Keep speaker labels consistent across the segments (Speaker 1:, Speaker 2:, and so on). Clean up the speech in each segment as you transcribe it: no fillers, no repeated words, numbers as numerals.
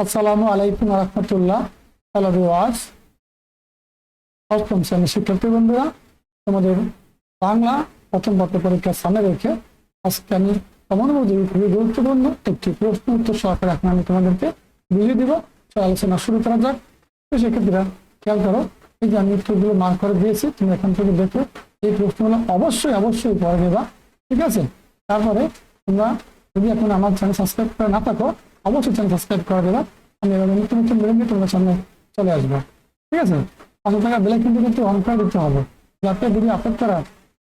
Speaker 1: আসসালামু আলাইকুম রহমতুল্লাহ। Hello viewers, অষ্টম শ্রেণীর শিক্ষার্থী বন্ধুরা, তোমাদের বাংলা প্রথম পত্র পরীক্ষার সামনে রেখে আজকে আমি খুবই গুরুত্বপূর্ণ একটি প্রশ্ন উত্তর সহকারে এখন আমি তোমাদেরকে বুঝিয়ে দিব। আলোচনা শুরু করা যাক। তো শিক্ষার্থীরা খেয়াল করো, এই যে আমি উত্তরগুলো মার্ক করে দিয়েছি, তুমি এখান থেকে দেখো এই প্রশ্নগুলো অবশ্যই পড়ে নেবা, ঠিক আছে? তারপরে তোমরা যদি এখন আমার চ্যানেল সাবস্ক্রাইব করে না থাকো, অবশ্যই চ্যানেল সাবস্ক্রাইব করে দেবা। আমি এবার নতুন ভিডিও নিয়ে তোমাদের সামনে চলে আসবো, ঠিক আছে? পাশে থাকা বেল আইকনটি কিন্তু অন করে দিতে হবে, যাতে ভিডিও আপলোড করার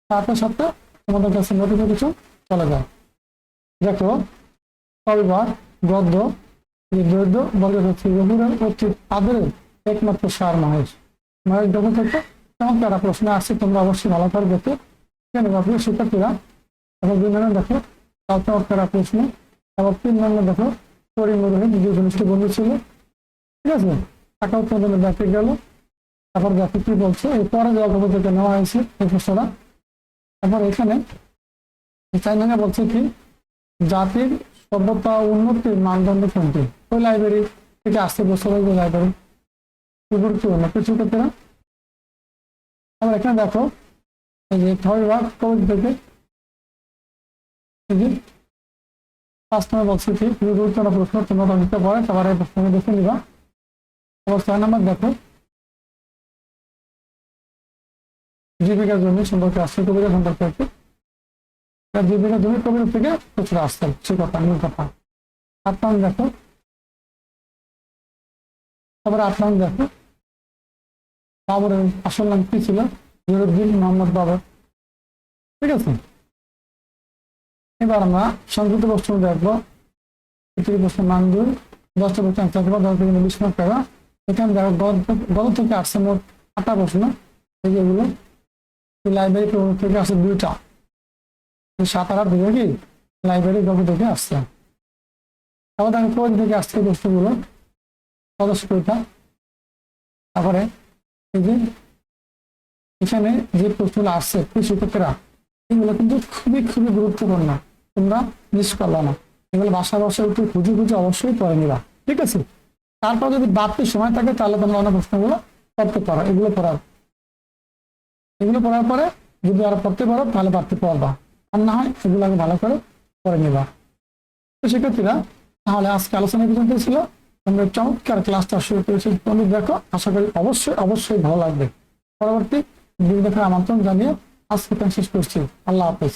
Speaker 1: সাথে সাথে তোমাদের কাছে নোটিফিকেশন চলে যায়। দেখো, কবিবার গদ্য দ্বৈত বর্গ হচ্ছে রঘুরের অতি আদরের একমাত্র সার মহেশ। মহেশ দেখো থেকে চমৎকার প্রশ্ন আসছে, তোমরা অবশ্যই ভালো করে দেখো। কেন প্রিয় শিক্ষার্থীরা, এখন 2 নম্বর দেখো চমৎকার প্রশ্ন, এবং 3 নম্বর দেখো পরিমরোহিত যে ঘনিষ্ঠ বন্ধু ছিল, ঠিক আছে? টাকা উৎপাদনে ব্যাপী গেল। তারপর দেখো কি বলছে, এই পরে যে অল্প থেকে নেওয়া হয়েছে এই প্রশ্নটা। তারপর এখানে 4 নম্বরে বলছে কি, জাতির সভ্যতা উন্নতির মানদণ্ড কোনটি? ওই লাইব্রেরি থেকে আসতে বছর ওই লাইব্রেরি গুরুত্বপূর্ণ কিছু ক্ষেত্রে। আবার এখানে দেখো এই যে বিভাগ কবি থেকে 5 নম্বর বলছে কি, খুবই গুরুত্বপূর্ণ প্রশ্ন, তোমরা দিতে পারে সবার এই প্রশ্ন দেখে নিবা। আবার 6 নম্বর দেখো জীবিকা জমি সম্পর্কে আসছে, কবিতা সম্পর্কে আছে। জীবিকা জমি কবিতা থেকে প্রচুর আসছে, সে কথা মূল কথা। 8 নম্বর দেখো, তারপরে 8 নম্বর দেখো বাবরের আসল নাম কি ছিল? জহিরুদ্দিন মোহাম্মদ বাবর, ঠিক আছে? এবার আমরা সংক্ষিপ্ত প্রশ্ন দেখবো। প্রশ্ন মানদুর 10টা প্রশ্ন আনসার করবো, 10 থেকে 20 মার্ক পাবা। এখানে দেখো গত থেকে আসছে মোট 8টা প্রশ্ন। এই যেগুলো লাইব্রেরি থেকে আসছে 2টা, 7 আর 2 কি লাইব্রেরি গল্প থেকে আসছে। তারপর দেখো কোচ থেকে আসছে প্রশ্নগুলো সদস্যতা। তারপরে এই যে এখানে যে প্রশ্নগুলো আসছে শিক্ষকেরা, এগুলো কিন্তু খুবই গুরুত্বপূর্ণ, তোমরা মিস করলো না। এগুলো বাসা একটু খুঁজে অবশ্যই পড়ে নিবা, ঠিক আছে? তারপর যদি বাড়তি সময় থাকে তাহলে তোমরা অন্য প্রশ্নগুলো পড়তে পারো। এগুলো পড়ার পরে যদি আরো পড়তে পারো তাহলে বাড়তি পড়বা, আর না হয় এগুলো আগে ভালো করে পড়ে নিবা। তো শিক্ষার্থীরা, তাহলে আজকে আলোচনা পর্যন্ত ছিল। তোমরা চমৎকার ক্লাসটা শুরু করেছি, তোমরা দেখো, আশা করি অবশ্যই ভালো লাগবে। পরবর্তী ভিডিও দেখার আমন্ত্রণ জানিয়ে আজকে শেষ করছি। আল্লাহ হাফেজ।